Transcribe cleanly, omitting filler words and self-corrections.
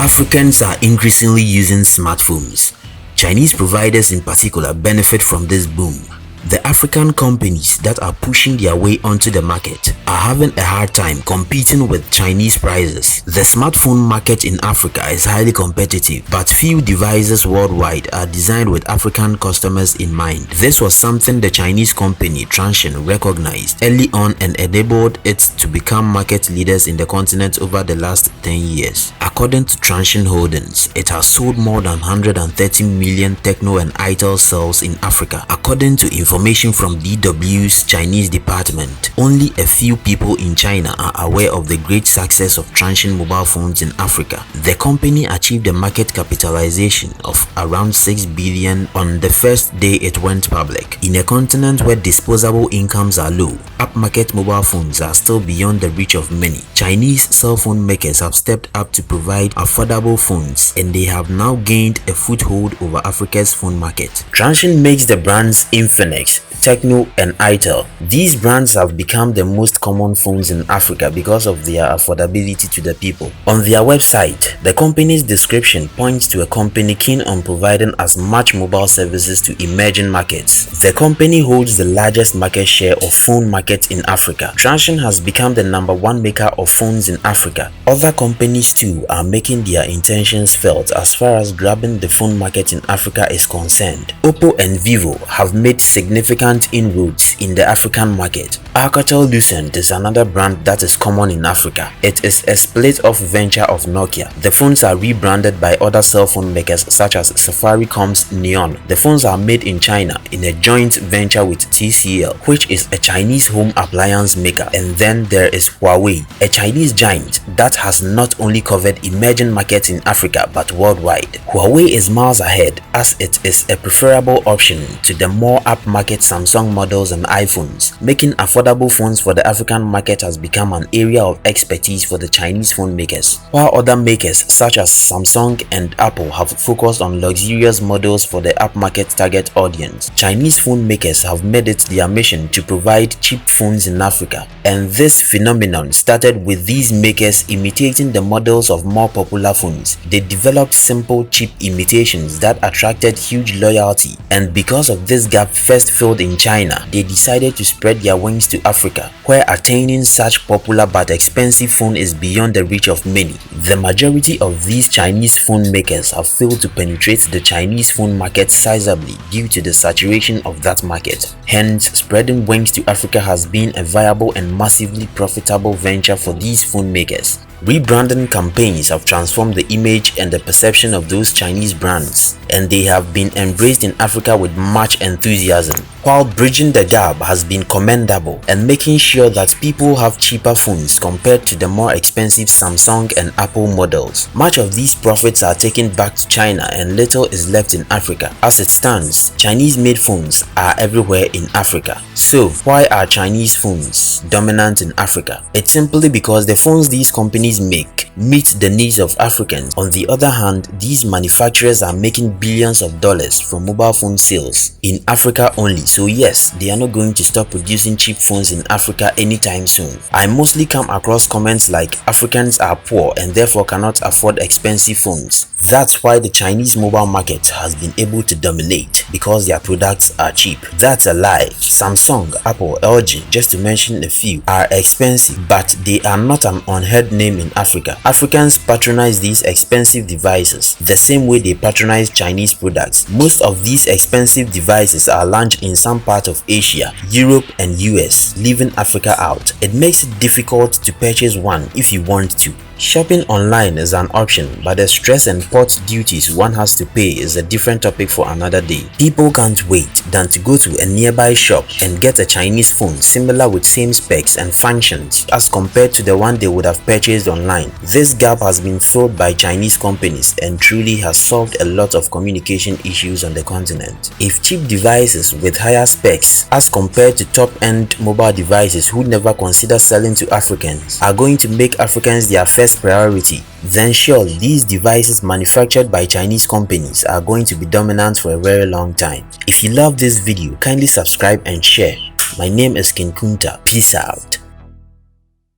Africans are increasingly using smartphones. Chinese providers in particular benefit from this boom. The African companies that are pushing their way onto the market are having a hard time competing with Chinese prices. The smartphone market in Africa is highly competitive, but few devices worldwide are designed with African customers in mind. This was something the Chinese company Transsion recognized early on and enabled it to become market leaders in the continent over the last 10 years. According to Transsion Holdings, it has sold more than 130 million Tecno and Itel cells in Africa. According to information from DW's Chinese department, only a few people in China are aware of the great success of Transsion mobile phones in Africa. The company achieved a market capitalization of around 6 billion on the first day it went public. In a continent where disposable incomes are low, upmarket mobile phones are still beyond the reach of many. Chinese cell phone makers have stepped up to provide affordable phones, and they have now gained a foothold over Africa's phone market. Transsion makes the brands Infinix, Tecno and Itel. These brands have become the most common phones in Africa because of their affordability to the people. On their website, the company's description points to a company keen on providing as much mobile services to emerging markets. The company holds the largest market share of phone market in Africa. Transsion has become the #1 maker of phones in Africa. Other companies too are making their intentions felt as far as grabbing the phone market in Africa is concerned. Oppo and Vivo have made significant inroads in the African market. Alcatel-Lucent is another brand that is common in Africa. It is a split-off venture of Nokia. The phones are rebranded by other cell phone makers such as Safaricom's Neon. The phones are made in China in a joint venture with TCL, which is a Chinese home appliance maker. And then there is Huawei, a Chinese giant that has not only covered emerging markets in Africa but worldwide. Huawei is miles ahead as it is a preferable option to the more upmarket Samsung models and iPhones. Making affordable phones for the African market has become an area of expertise for the Chinese phone makers, while other makers such as Samsung and Apple have focused on luxurious models for the upmarket target audience. Chinese phone makers have made it their mission to provide cheap phones in Africa, and this phenomenon started with these makers imitating the models of more popular phones. They developed simple, cheap imitations that attracted huge loyalty, and because of this gap first filled in China, they decided to spread their wings to Africa, where attaining such popular but expensive phone is beyond the reach of many. The majority of these Chinese phone makers have failed to penetrate the Chinese phone market sizably due to the saturation of that market. Hence, spreading wings to Africa has been a viable and massively profitable venture for these phone makers. Rebranding campaigns have transformed the image and the perception of those Chinese brands, and they have been embraced in Africa with much enthusiasm. While bridging the gap has been commendable and making sure that people have cheaper phones compared to the more expensive Samsung and Apple models, much of these profits are taken back to China and little is left in Africa. As it stands, Chinese-made phones are everywhere in Africa. So, why are Chinese phones dominant in Africa? It's simply because the phones these companies make meet the needs of Africans. On the other hand, these manufacturers are making billions of dollars from mobile phone sales in Africa only. So yes, they are not going to stop producing cheap phones in Africa anytime soon. I mostly come across comments like Africans are poor and therefore cannot afford expensive phones. That's why the Chinese mobile market has been able to dominate, because their products are cheap. That's a lie. Samsung, Apple, LG, just to mention a few, are expensive, but they are not an unheard name in Africa. Africans patronize these expensive devices the same way they patronize Chinese products. Most of these expensive devices are launched in some part of Asia, Europe and US, leaving Africa out. It makes it difficult to purchase one if you want to. Shopping online is an option, but the stress and port duties one has to pay is a different topic for another day. People can't wait than to go to a nearby shop and get a Chinese phone similar with same specs and functions as compared to the one they would have purchased online. This gap has been filled by Chinese companies and truly has solved a lot of communication issues on the continent. If cheap devices with higher specs as compared to top-end mobile devices who never consider selling to Africans are going to make Africans their first priority, then surely these devices manufactured by Chinese companies are going to be dominant for a very long time. If you love this video, kindly subscribe and share. My name is King Kunta. Peace out.